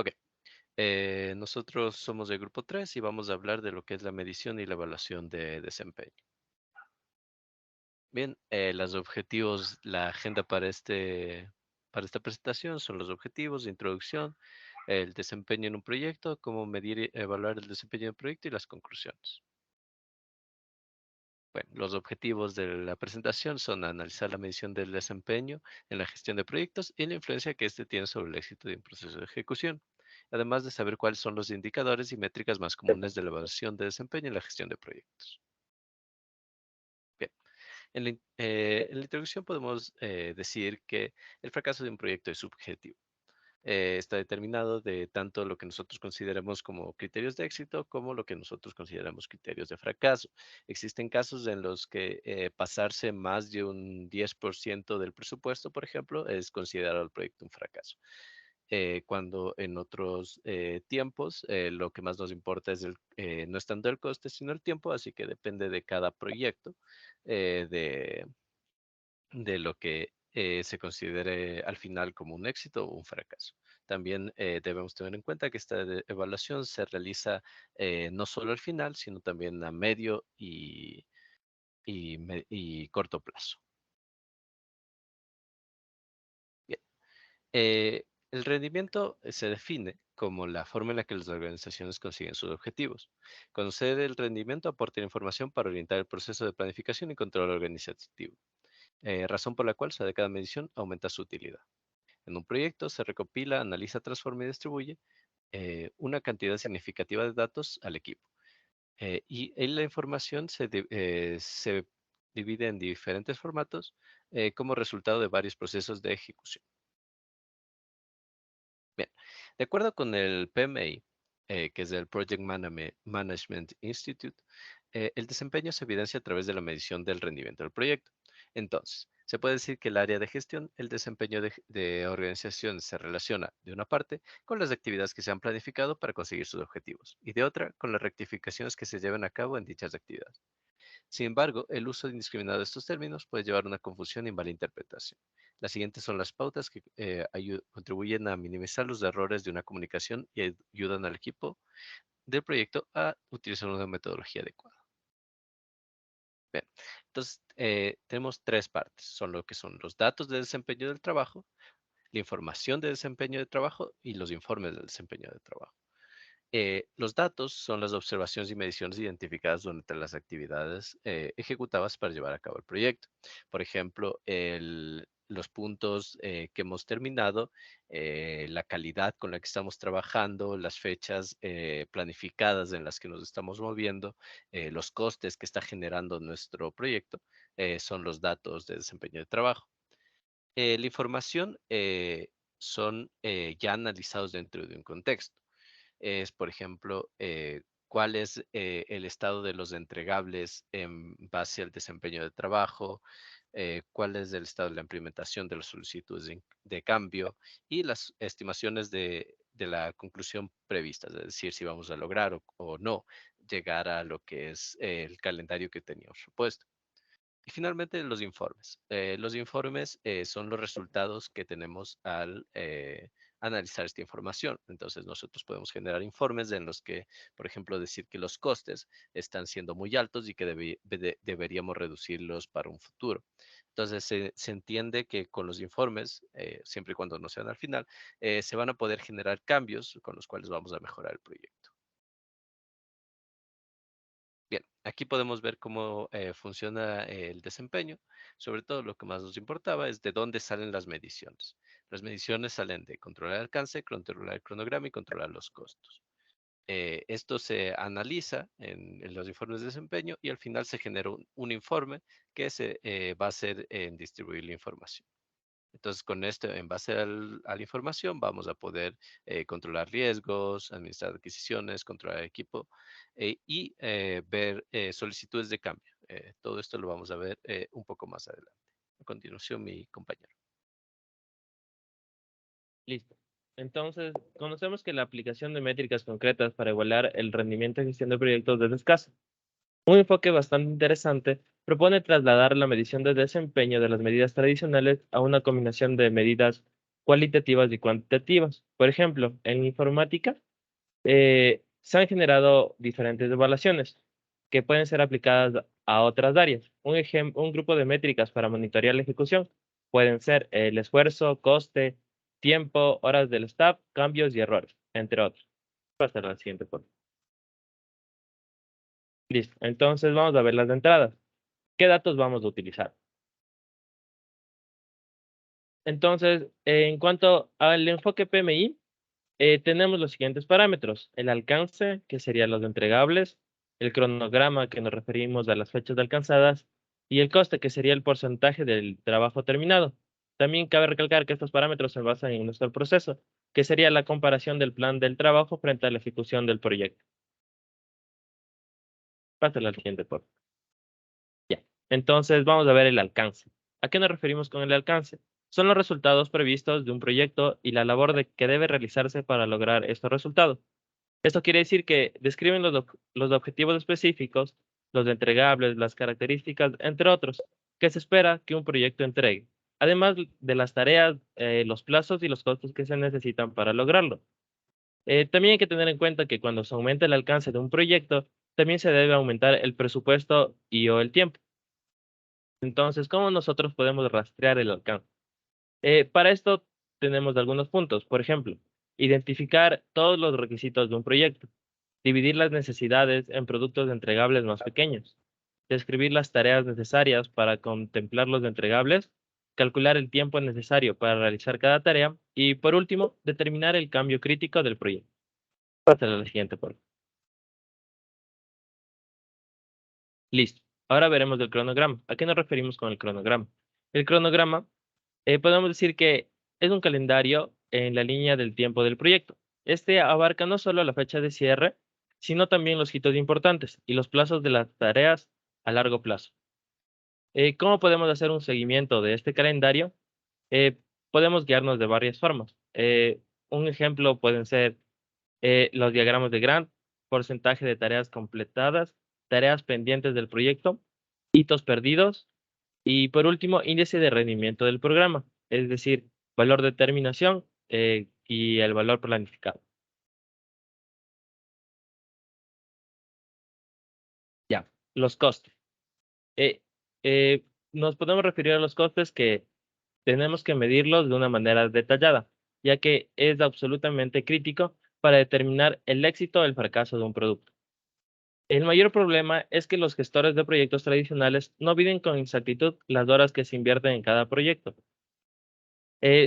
Ok. Nosotros somos del grupo 3 y vamos a hablar de lo que es la medición y la evaluación de desempeño. Bien, los objetivos, la agenda para esta presentación son los objetivos de introducción, el desempeño en un proyecto, cómo medir y evaluar el desempeño del proyecto y las conclusiones. Bueno, los objetivos de la presentación son analizar la medición del desempeño en la gestión de proyectos y la influencia que éste tiene sobre el éxito de un proceso de ejecución, además de saber cuáles son los indicadores y métricas más comunes de la evaluación de desempeño en la gestión de proyectos. Bien, en la introducción podemos decir que el fracaso de un proyecto es subjetivo. Está determinado de tanto lo que nosotros consideramos como criterios de éxito como lo que nosotros consideramos criterios de fracaso. Existen casos en los que pasarse más de un 10% del presupuesto, por ejemplo, es considerado el proyecto un fracaso. Cuando en otros tiempos lo que más nos importa no es tanto el coste, sino el tiempo, así que depende de cada proyecto, de lo que se considere al final como un éxito o un fracaso. También debemos tener en cuenta que esta evaluación se realiza no solo al final, sino también a medio y corto plazo. Bien. El rendimiento se define como la forma en la que las organizaciones consiguen sus objetivos. Conocer el rendimiento aporta información para orientar el proceso de planificación y control organizativo, razón por la cual de cada medición aumenta su utilidad. En un proyecto se recopila, analiza, transforma y distribuye una cantidad significativa de datos al equipo. Y la información se divide en diferentes formatos como resultado de varios procesos de ejecución. Bien, de acuerdo con el PMI, que es el Management Institute, el desempeño se evidencia a través de la medición del rendimiento del proyecto. Entonces, se puede decir que el área de gestión, el desempeño de organizaciones se relaciona de una parte con las actividades que se han planificado para conseguir sus objetivos y de otra con las rectificaciones que se llevan a cabo en dichas actividades. Sin embargo, el uso indiscriminado de estos términos puede llevar a una confusión y mala interpretación. Las siguientes son las pautas que contribuyen a minimizar los errores de una comunicación y ayudan al equipo del proyecto a utilizar una metodología adecuada. Bien, entonces tenemos tres partes. Son lo que son los datos de desempeño del trabajo, la información de desempeño de trabajo y los informes de desempeño de trabajo. Los datos son las observaciones y mediciones identificadas durante las actividades ejecutadas para llevar a cabo el proyecto. Por ejemplo, los puntos que hemos terminado, la calidad con la que estamos trabajando, las fechas planificadas en las que nos estamos moviendo, los costes que está generando nuestro proyecto, son los datos de desempeño de trabajo. La información son ya analizados dentro de un contexto es, por ejemplo, cuál es el estado de los entregables en base al desempeño de trabajo, cuál es el estado de la implementación de las solicitudes de cambio y las estimaciones de la conclusión prevista, es decir, si vamos a lograr o no llegar a lo que es el calendario que teníamos propuesto. Y finalmente, los informes. Los informes son los resultados que tenemos al analizar esta información. Entonces, nosotros podemos generar informes en los que, por ejemplo, decir que los costes están siendo muy altos y que deberíamos reducirlos para un futuro. Entonces, se entiende que con los informes, siempre y cuando no sean al final, se van a poder generar cambios con los cuales vamos a mejorar el proyecto. Bien, aquí podemos ver cómo funciona el desempeño. Sobre todo lo que más nos importaba es de dónde salen las mediciones. Las mediciones salen de controlar el alcance, controlar el cronograma y controlar los costos. Esto se analiza en los informes de desempeño y al final se genera un informe que se va a hacer en distribuir la información. Entonces, con esto, en base a la información, vamos a poder controlar riesgos, administrar adquisiciones, controlar equipo y ver solicitudes de cambio. Todo esto lo vamos a ver un poco más adelante. A continuación, mi compañero. Listo. Entonces, conocemos que la aplicación de métricas concretas para igualar el rendimiento en gestión de proyectos es escasa. Un enfoque bastante interesante propone trasladar la medición de desempeño de las medidas tradicionales a una combinación de medidas cualitativas y cuantitativas. Por ejemplo, en informática se han generado diferentes evaluaciones que pueden ser aplicadas a otras áreas. Un grupo de métricas para monitorear la ejecución pueden ser el esfuerzo, coste, tiempo, horas del staff, cambios y errores, entre otros. Pasa a la siguiente foto. Listo. Entonces vamos a ver las entradas. ¿Qué datos vamos a utilizar? Entonces, en cuanto al enfoque PMI, tenemos los siguientes parámetros: el alcance, que serían los entregables, el cronograma, que nos referimos a las fechas alcanzadas, y el coste, que sería el porcentaje del trabajo terminado. También cabe recalcar que estos parámetros se basan en nuestro proceso, que sería la comparación del plan del trabajo frente a la ejecución del proyecto. Pásale al siguiente, por favor. Ya. Entonces, vamos a ver el alcance. ¿A qué nos referimos con el alcance? Son los resultados previstos de un proyecto y la labor que debe realizarse para lograr estos resultados. Esto quiere decir que describen los objetivos específicos, los entregables, las características, entre otros, que se espera que un proyecto entregue, además de las tareas, los plazos y los costos que se necesitan para lograrlo. También hay que tener en cuenta que cuando se aumenta el alcance de un proyecto, también se debe aumentar el presupuesto y o el tiempo. Entonces, ¿cómo nosotros podemos rastrear el alcance? Para esto tenemos algunos puntos. Por ejemplo, identificar todos los requisitos de un proyecto, dividir las necesidades en productos entregables más pequeños, describir las tareas necesarias para contemplar los entregables, calcular el tiempo necesario para realizar cada tarea y, por último, determinar el cambio crítico del proyecto. Pásale a la siguiente, por favor. Listo. Ahora veremos el cronograma. ¿A qué nos referimos con el cronograma? El cronograma, podemos decir que es un calendario en la línea del tiempo del proyecto. Este abarca no solo la fecha de cierre, sino también los hitos importantes y los plazos de las tareas a largo plazo. ¿Cómo podemos hacer un seguimiento de este calendario? Eh, Podemos guiarnos de varias formas. Un ejemplo pueden ser los diagramas de Gantt, porcentaje de tareas completadas, tareas pendientes del proyecto, hitos perdidos y, por último, índice de rendimiento del programa, es decir, valor de terminación y el valor planificado. Ya, los costes. Eh, Nos podemos referir a los costes que tenemos que medirlos de una manera detallada, ya que es absolutamente crítico para determinar el éxito o el fracaso de un producto. El mayor problema es que los gestores de proyectos tradicionales no miden con exactitud las horas que se invierten en cada proyecto.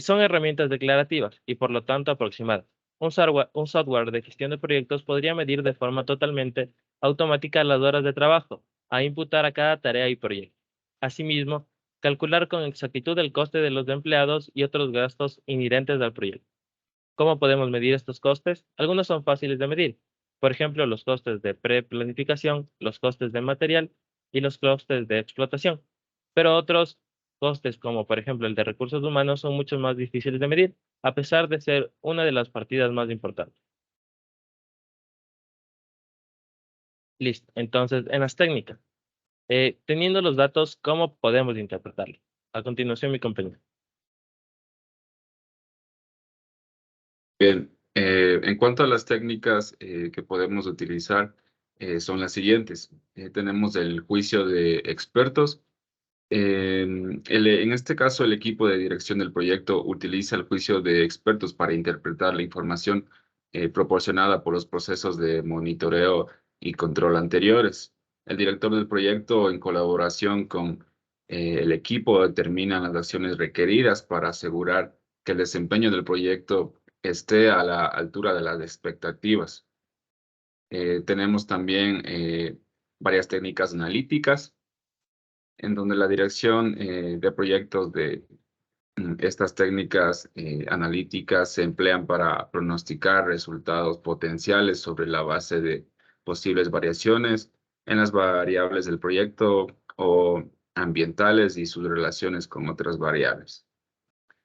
Son herramientas declarativas y por lo tanto aproximadas. Un software de gestión de proyectos podría medir de forma totalmente automática las horas de trabajo a imputar a cada tarea y proyecto. Asimismo, calcular con exactitud el coste de los empleados y otros gastos inherentes al proyecto. ¿Cómo podemos medir estos costes? Algunos son fáciles de medir. Por ejemplo, los costes de preplanificación, los costes de material y los costes de explotación. Pero otros costes, como por ejemplo el de recursos humanos, son mucho más difíciles de medir, a pesar de ser una de las partidas más importantes. Listo. Entonces, en las técnicas, teniendo los datos, ¿cómo podemos interpretarlos? A continuación, mi compañero. Bien, en cuanto a las técnicas que podemos utilizar, son las siguientes. Tenemos el juicio de expertos. En este caso, el equipo de dirección del proyecto utiliza el juicio de expertos para interpretar la información proporcionada por los procesos de monitoreo y control anteriores. El director del proyecto, en colaboración con el equipo, determina las acciones requeridas para asegurar que el desempeño del proyecto esté a la altura de las expectativas. Tenemos también varias técnicas analíticas en donde la dirección de proyectos de estas técnicas analíticas se emplean para pronosticar resultados potenciales sobre la base de posibles variaciones en las variables del proyecto o ambientales y sus relaciones con otras variables.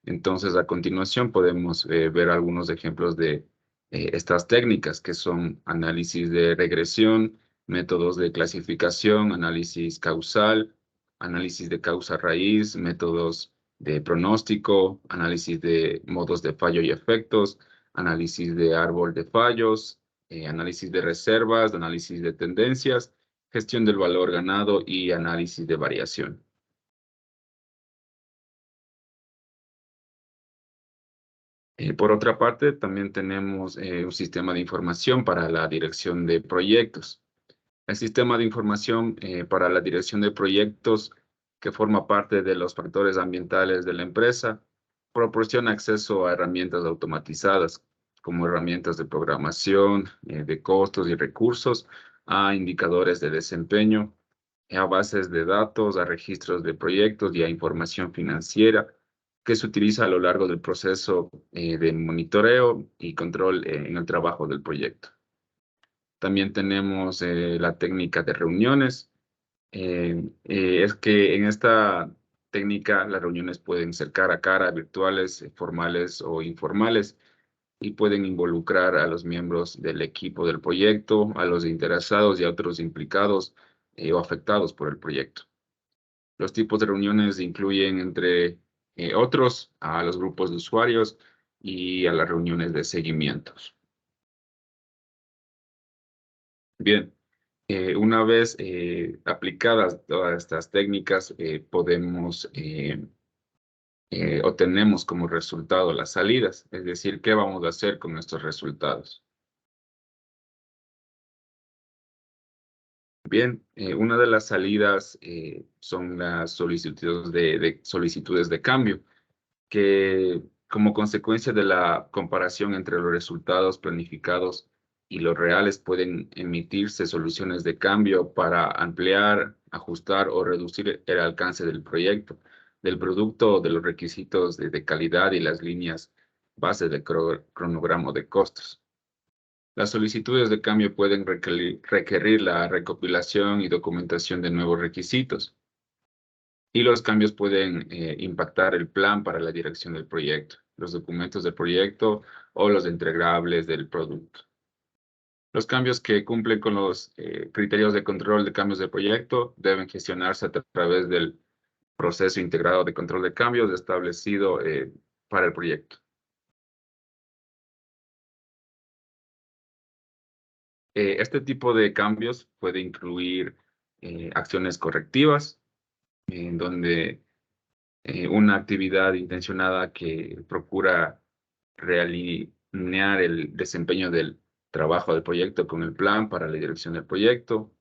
Entonces, a continuación podemos ver algunos ejemplos de estas técnicas, que son análisis de regresión, métodos de clasificación, análisis causal, análisis de causa raíz, métodos de pronóstico, análisis de modos de fallo y efectos, análisis de árbol de fallos, análisis de reservas, análisis de tendencias, gestión del valor ganado y análisis de variación. Por otra parte, también tenemos un sistema de información para la dirección de proyectos. El sistema de información para la dirección de proyectos, que forma parte de los factores ambientales de la empresa, proporciona acceso a herramientas automatizadas, como herramientas de programación, de costos y recursos, a indicadores de desempeño, a bases de datos, a registros de proyectos y a información financiera que se utiliza a lo largo del proceso de monitoreo y control en el trabajo del proyecto. También tenemos la técnica de reuniones. Es que en esta técnica las reuniones pueden ser cara a cara, virtuales, formales o informales, y pueden involucrar a los miembros del equipo del proyecto, a los interesados y a otros implicados o afectados por el proyecto. Los tipos de reuniones incluyen, entre otros, a los grupos de usuarios y a las reuniones de seguimientos. Bien, una vez aplicadas todas estas técnicas, podemos o tenemos como resultado las salidas, es decir, ¿qué vamos a hacer con estos resultados? Bien, una de las salidas son las solicitudes de cambio, que como consecuencia de la comparación entre los resultados planificados y los reales pueden emitirse soluciones de cambio para ampliar, ajustar o reducir el alcance del proyecto, del producto, de los requisitos de calidad y las líneas base del cronograma de costos. Las solicitudes de cambio pueden requerir la recopilación y documentación de nuevos requisitos, y los cambios pueden impactar el plan para la dirección del proyecto, los documentos del proyecto o los entregables del producto. Los cambios que cumplen con los criterios de control de cambios de proyecto deben gestionarse a través del proceso integrado de control de cambios establecido para el proyecto. Este tipo de cambios puede incluir acciones correctivas, en donde una actividad intencionada que procura realinear el desempeño del trabajo del proyecto con el plan para la dirección del proyecto.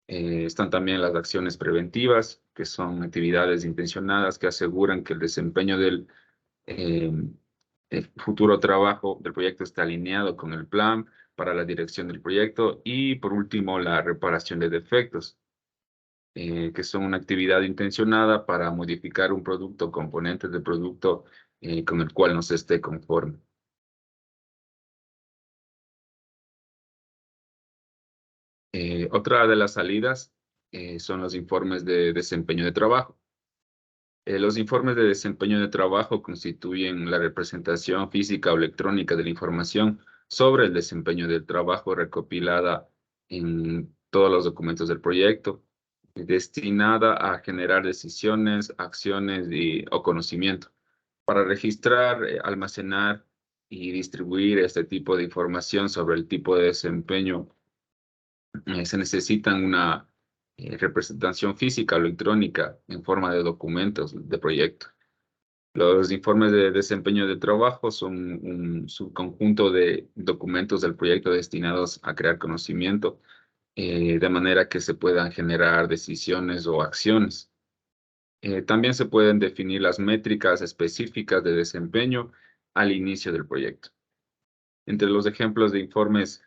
Están también las acciones preventivas, que son actividades intencionadas que aseguran que el desempeño del el futuro trabajo del proyecto está alineado con el plan para la dirección del proyecto. Y por último, la reparación de defectos, que son una actividad intencionada para modificar un producto o componentes del producto con el cual no se esté conforme. Otra de las salidas son los informes de desempeño de trabajo. Los informes de desempeño de trabajo constituyen la representación física o electrónica de la información sobre el desempeño del trabajo recopilada en todos los documentos del proyecto, destinada a generar decisiones, acciones o conocimiento. Para registrar, almacenar y distribuir este tipo de información sobre el tipo de desempeño, se necesitan una representación física o electrónica en forma de documentos de proyecto. Los informes de desempeño de trabajo son un subconjunto de documentos del proyecto destinados a crear conocimiento, de manera que se puedan generar decisiones o acciones. También se pueden definir las métricas específicas de desempeño al inicio del proyecto. Entre los ejemplos de informes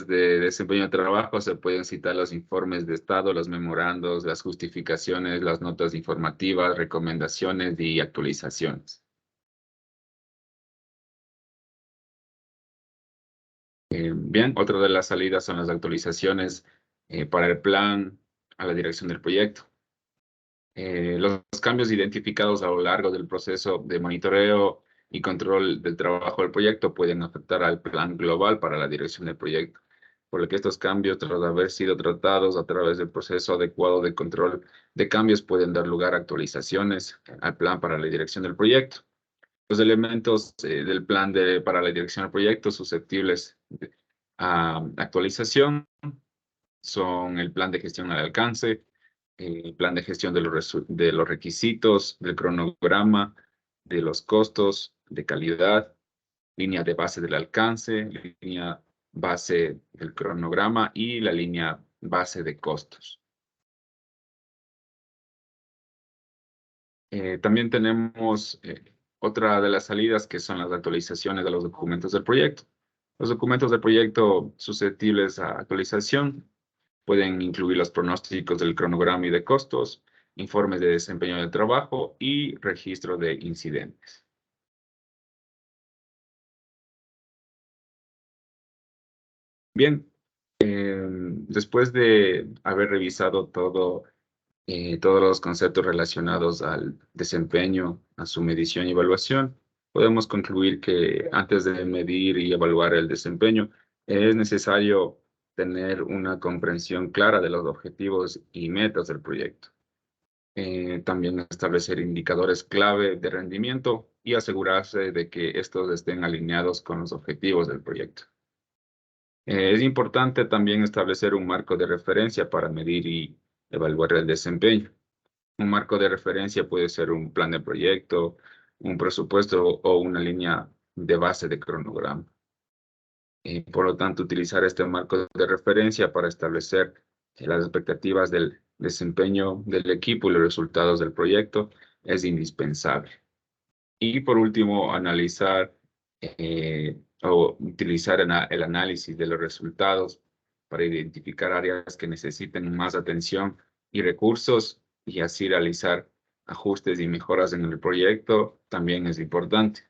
de desempeño de trabajo se pueden citar los informes de estado, los memorandos, las justificaciones, las notas informativas, recomendaciones y actualizaciones. Bien, otra de las salidas son las actualizaciones para el plan a la dirección del proyecto. Los cambios identificados a lo largo del proceso de monitoreo y control del trabajo del proyecto pueden afectar al plan global para la dirección del proyecto. por el que estos cambios, tras haber sido tratados a través del proceso adecuado de control de cambios, pueden dar lugar a actualizaciones al plan para la dirección del proyecto. Los elementos del plan para la dirección del proyecto susceptibles a actualización son el plan de gestión al alcance, el plan de gestión de los requisitos, del cronograma, de los costos, de calidad, línea de base del alcance, línea base del cronograma y la línea base de costos. También tenemos otra de las salidas que son las actualizaciones de los documentos del proyecto. Los documentos del proyecto susceptibles a actualización pueden incluir los pronósticos del cronograma y de costos, informes de desempeño del trabajo y registro de incidentes. Bien, después de haber revisado todos los conceptos relacionados al desempeño, a su medición y evaluación, podemos concluir que antes de medir y evaluar el desempeño, es necesario tener una comprensión clara de los objetivos y metas del proyecto. También establecer indicadores clave de rendimiento y asegurarse de que estos estén alineados con los objetivos del proyecto. Es importante también establecer un marco de referencia para medir y evaluar el desempeño. Un marco de referencia puede ser un plan de proyecto, un presupuesto o una línea de base de cronograma. Por lo tanto, utilizar este marco de referencia para establecer las expectativas del desempeño del equipo y los resultados del proyecto es indispensable. Y por último, analizar o utilizar el análisis de los resultados para identificar áreas que necesiten más atención y recursos y así realizar ajustes y mejoras en el proyecto también es importante.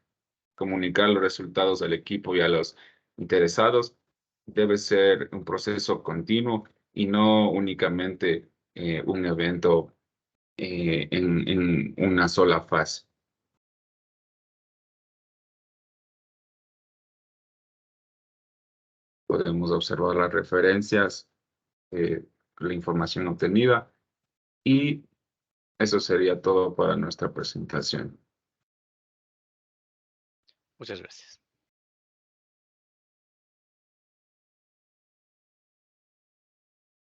Comunicar los resultados al equipo y a los interesados debe ser un proceso continuo y no únicamente un evento en una sola fase. Podemos observar las referencias, la información obtenida y eso sería todo para nuestra presentación. Muchas gracias.